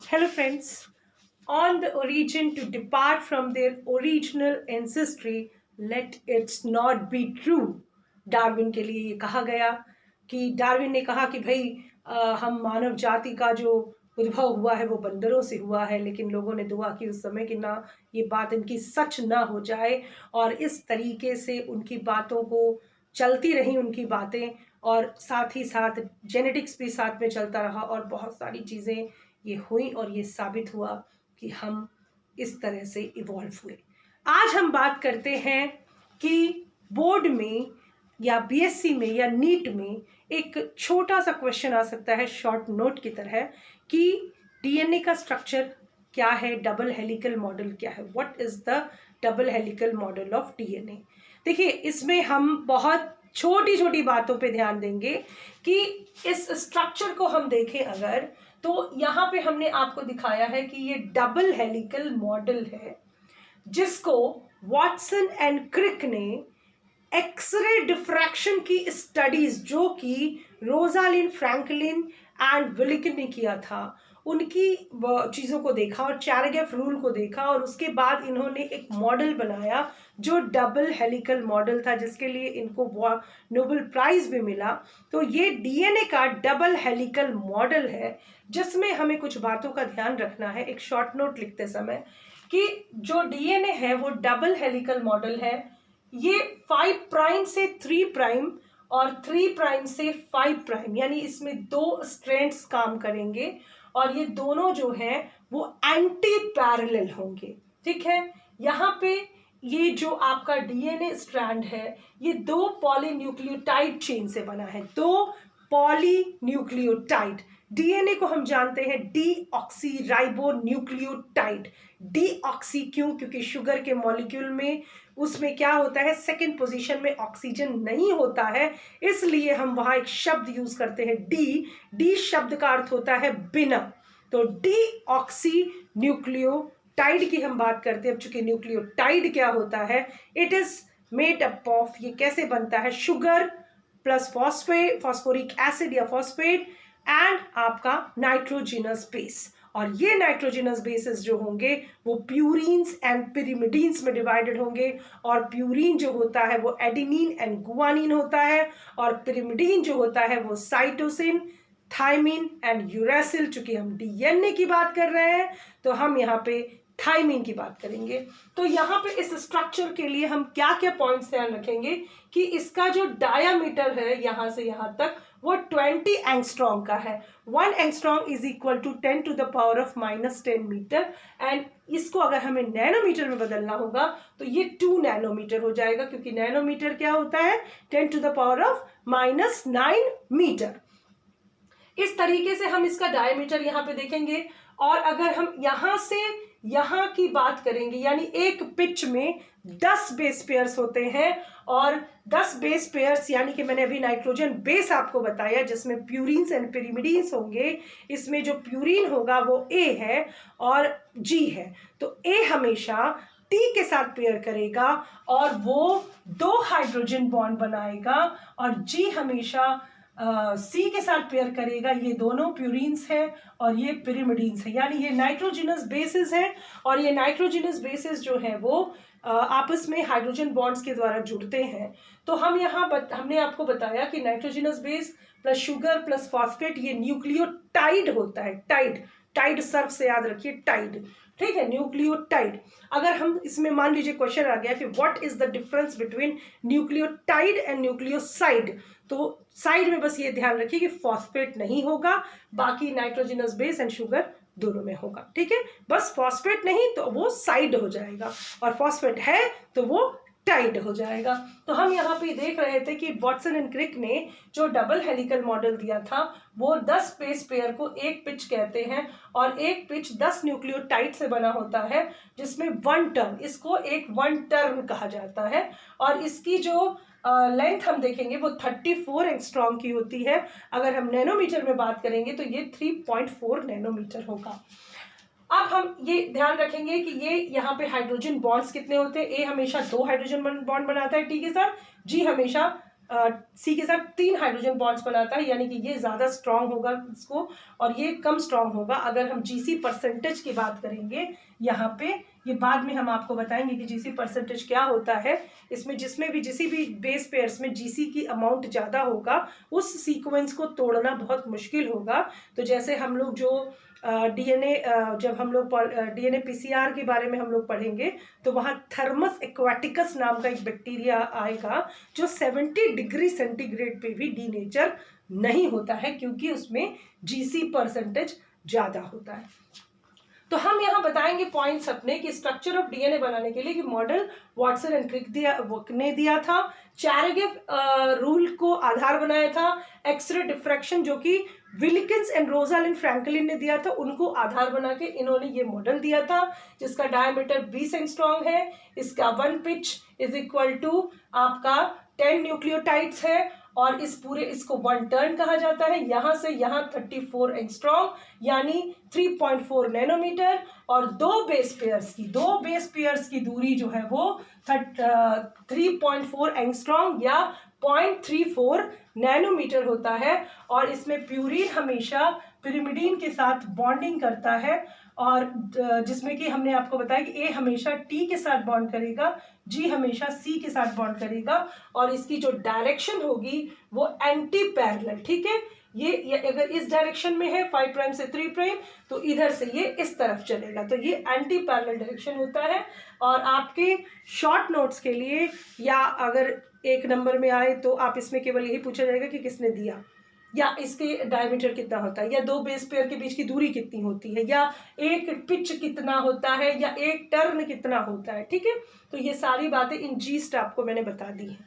Hello, friends. On the origin to depart from their original ancestry, let it not be true. Darwin के लिए ये कहा गया कि डार्विन ने कहा कि भाई हम मानव जाति का जो उद्भव हुआ है वो बंदरों से हुआ है, लेकिन लोगों ने दुआ की उस समय कि ना, ये बात इनकी सच ना हो जाए। और इस तरीके से उनकी बातों को चलती रही उनकी बातें, और साथ ही साथ जेनेटिक्स भी साथ में चलता रहा, और बहुत सारी चीज़ें ये हुई और ये साबित हुआ कि हम इस तरह से इवॉल्व हुए। आज हम बात करते हैं कि बोर्ड में या बीएससी में या नीट में एक छोटा सा क्वेश्चन आ सकता है शॉर्ट नोट की तरह कि डीएनए का स्ट्रक्चर क्या है, डबल हेलिकल मॉडल क्या है, what is the double helical model of DNA. देखिए, इसमें हम बहुत छोटी छोटी बातों पे ध्यान देंगे कि इस स्ट्रक्चर को हम देखें अगर, तो यहाँ पे हमने आपको दिखाया है कि ये डबल हेलिकल मॉडल है, जिसको वॉटसन एंड क्रिक ने एक्सरे डिफ्रैक्शन की स्टडीज, जो कि रोजालिन फ्रैंकलिन एंड विलिकन ने किया था, उनकी चीज़ों को देखा और चैरगेफ रूल को देखा, और उसके बाद इन्होंने एक मॉडल बनाया जो डबल हेलिकल मॉडल था, जिसके लिए इनको नोबेल प्राइज भी मिला। तो ये डीएनए का डबल हेलिकल मॉडल है, जिसमें हमें कुछ बातों का ध्यान रखना है एक शॉर्ट नोट लिखते समय कि जो डीएनए है वो डबल हेलिकल मॉडल है। ये 5 प्राइम से 3 प्राइम और 3 प्राइम से 5 प्राइम, यानी इसमें 2 स्ट्रैंड्स काम करेंगे, और ये दोनों जो हैं वो एंटी पैरेलल होंगे। ठीक है, यहाँ पे ये जो आपका डीएनए स्ट्रैंड है ये 2 पॉलीन्यूक्लियोटाइड चेन से बना है, 2 पॉलीन्यूक्लियोटाइड। डीएनए को हम जानते हैं डीऑक्सीराइबोन्यूक्लियोटाइड। डीऑक्सी क्यों? क्योंकि शुगर के मॉलिक्यूल में उसमें क्या होता है, सेकंड पोजीशन में ऑक्सीजन नहीं होता है, इसलिए हम वहां एक शब्द यूज करते हैं डी। डी शब्द का अर्थ होता है बिना, तो डीऑक्सी न्यूक्लियोटाइड की हम बात करते हैं। अब चूंकि न्यूक्लियोटाइड क्या होता है, it is made up of, ये कैसे बनता है, sugar plus phosphate, phosphoric acid या फॉस्फेट, एंड आपका नाइट्रोजिनस बेस। और ये नाइट्रोजिनस बेसिस जो होंगे वो प्यूरीन्स एंड पिरिमिडीन्स में डिवाइडेड होंगे, और प्यूरीन जो होता है वो एडिनिन एंड गुआनिन होता है, और पिरिमिडीन जो होता है वो साइटोसिन, थाइमिन एंड यूरेसिल। चूंकि हम डीएनए की बात कर रहे हैं तो हम यहाँ पे थाइमिन की बात करेंगे। तो यहाँ पे इस स्ट्रक्चर के लिए हम क्या क्या पॉइंट्स ध्यान रखेंगे कि इसका जो डायामीटर है यहाँ से यहाँ तक वो 20 एंगस्ट्रॉम का है। 1 angstrom is equal to 10 to the power of -10 metre, and इसको अगर हमें नैनोमीटर में बदलना होगा तो ये 2 नैनोमीटर हो जाएगा, क्योंकि नैनोमीटर क्या होता है, 10 to the power of -9 metre. इस तरीके से हम इसका डायमीटर यहाँ पे देखेंगे। और अगर हम यहाँ से यहाँ की बात करेंगे, यानी एक पिच में 10 बेस पेयर्स होते हैं, और 10 बेस पेयर्स यानी कि मैंने अभी नाइट्रोजन बेस आपको बताया जिसमें प्यूरिन्स एंड पिरिमिडीन्स होंगे। इसमें जो प्यूरिन होगा वो ए है और जी है, तो ए हमेशा टी के साथ पेयर करेगा और वो 2 हाइड्रोजन बॉन्ड बनाएगा, और जी हमेशा सी के साथ पेयर करेगा। ये दोनों प्यूरिन्स हैं और ये पिरिमिडीन्स है, यानी ये नाइट्रोजिनस बेसिस है, और ये नाइट्रोजिनस बेसिस जो है वो आपस में हाइड्रोजन बॉन्ड्स के द्वारा जुड़ते हैं। तो हम यहाँ हमने आपको बताया कि nitrogenous base plus sugar plus phosphate ये न्यूक्लियोटाइड होता है। टाइड, टाइड सर्फ से याद रखिए, टाइड, ठीक है, न्यूक्लियोटाइड। अगर हम इसमें मान लीजिए क्वेश्चन आ गया कि what is the difference between nucleotide and nucleoside, तो साइड में बस ये ध्यान रखिए कि फॉस्फेट नहीं होगा, बाकी नाइट्रोजिनस बेस एंड शुगर दोनों में होगा। ठीक है, बस फॉस्फेट नहीं तो वो साइड हो जाएगा, और फॉस्फेट है तो वो टाइड हो जाएगा। तो हम यहाँ पे देख रहे थे कि वॉटसन एंड क्रिक ने जो डबल हेलिकल मॉडल दिया था वो 10 बेस पेयर को एक पिच कहते हैं, और एक पिच 10 न्यूक्लियोटाइड से बना होता है, जिसमें 1 टर्न, इसको एक 1 टर्न कहा जाता है। और इसकी जो लेंथ हम देखेंगे वो 34 एंगस्ट्रॉम की होती है। अगर हम नैनोमीटर में बात करेंगे तो ये 3.4 नैनोमीटर होगा। अब हम ये ध्यान रखेंगे कि ये यहाँ पे हाइड्रोजन बॉन्ड्स कितने होते हैं। ए हमेशा 2 हाइड्रोजन बॉन्ड बनाता है टी के साथ, जी हमेशा सी के साथ 3 हाइड्रोजन बॉन्ड्स बनाता है, यानी कि ये ज़्यादा स्ट्रांग होगा इसको और ये कम स्ट्रांग होगा। अगर हम जीसी परसेंटेज की बात करेंगे यहाँ पे, ये बाद में हम आपको बताएंगे कि जीसी परसेंटेज क्या होता है। इसमें जिसमें भी किसी भी बेस पेयर्स में जीसी की अमाउंट ज़्यादा होगा उस सीक्वेंस को तोड़ना बहुत मुश्किल होगा। तो जैसे हम लोग जो डीएनए जब हम लोग डीएनए पीसीआर के बारे में हम लोग पढ़ेंगे तो वहाँ थर्मस एक्वाटिकस नाम का एक बैक्टीरिया आएगा जो 70 डिग्री सेंटीग्रेड पे भी डीनेचर नहीं होता है, क्योंकि उसमें जीसी परसेंटेज ज़्यादा होता है। तो हम यहाँ बताएंगे पॉइंट्स अपने कि स्ट्रक्चर ऑफ डीएनए बनाने के लिए कि मॉडल वाटसन एंड क्रिक ने दिया था, चैरेगेव रूल को आधार बनाया था, एक्सरे डिफ्रैक्शन जो कि विलिकिंस एंड रोजालिंड फ्रैंकलिन ने दिया था, उनको आधार बना के इन्होंने ये मॉडल दिया था जिसका डायमीटर 20 एंगस्ट्रॉम है। इसका 1 पिच इज इक्वल टू आपका 10 न्यूक्लियोटाइड्स है और इस पूरे इसको 1 टर्न कहा जाता है। यहाँ से यहाँ 34 एंगस्ट्रॉम यानी 3.4 नैनोमीटर और दो बेस पेयर्स की दूरी जो है वो 3.4 एंगस्ट्रॉम या 0.34 नैनोमीटर होता है। और इसमें प्यूरीन हमेशा पिरिमिडीन के साथ बॉन्डिंग करता है और जिसमें कि हमने आपको बताया कि ए हमेशा टी के साथ बॉन्ड करेगा, जी हमेशा सी के साथ बॉन्ड करेगा और इसकी जो डायरेक्शन होगी वो एंटी पैरेलल, ठीक है। ये अगर इस डायरेक्शन में है 5 प्राइम से 3 प्राइम तो इधर से ये इस तरफ चलेगा, तो ये एंटी पैरेलल डायरेक्शन होता है। और आपके शॉर्ट नोट्स के लिए या अगर 1 नंबर में आए तो आप इसमें केवल यही पूछा जाएगा कि किसने दिया या इसके डायमीटर कितना होता है या दो बेस पेयर के बीच की दूरी कितनी होती है या एक पिच कितना होता है या एक टर्न कितना होता है, ठीक है। तो ये सारी बातें इन जीस्ट आपको मैंने बता दी है।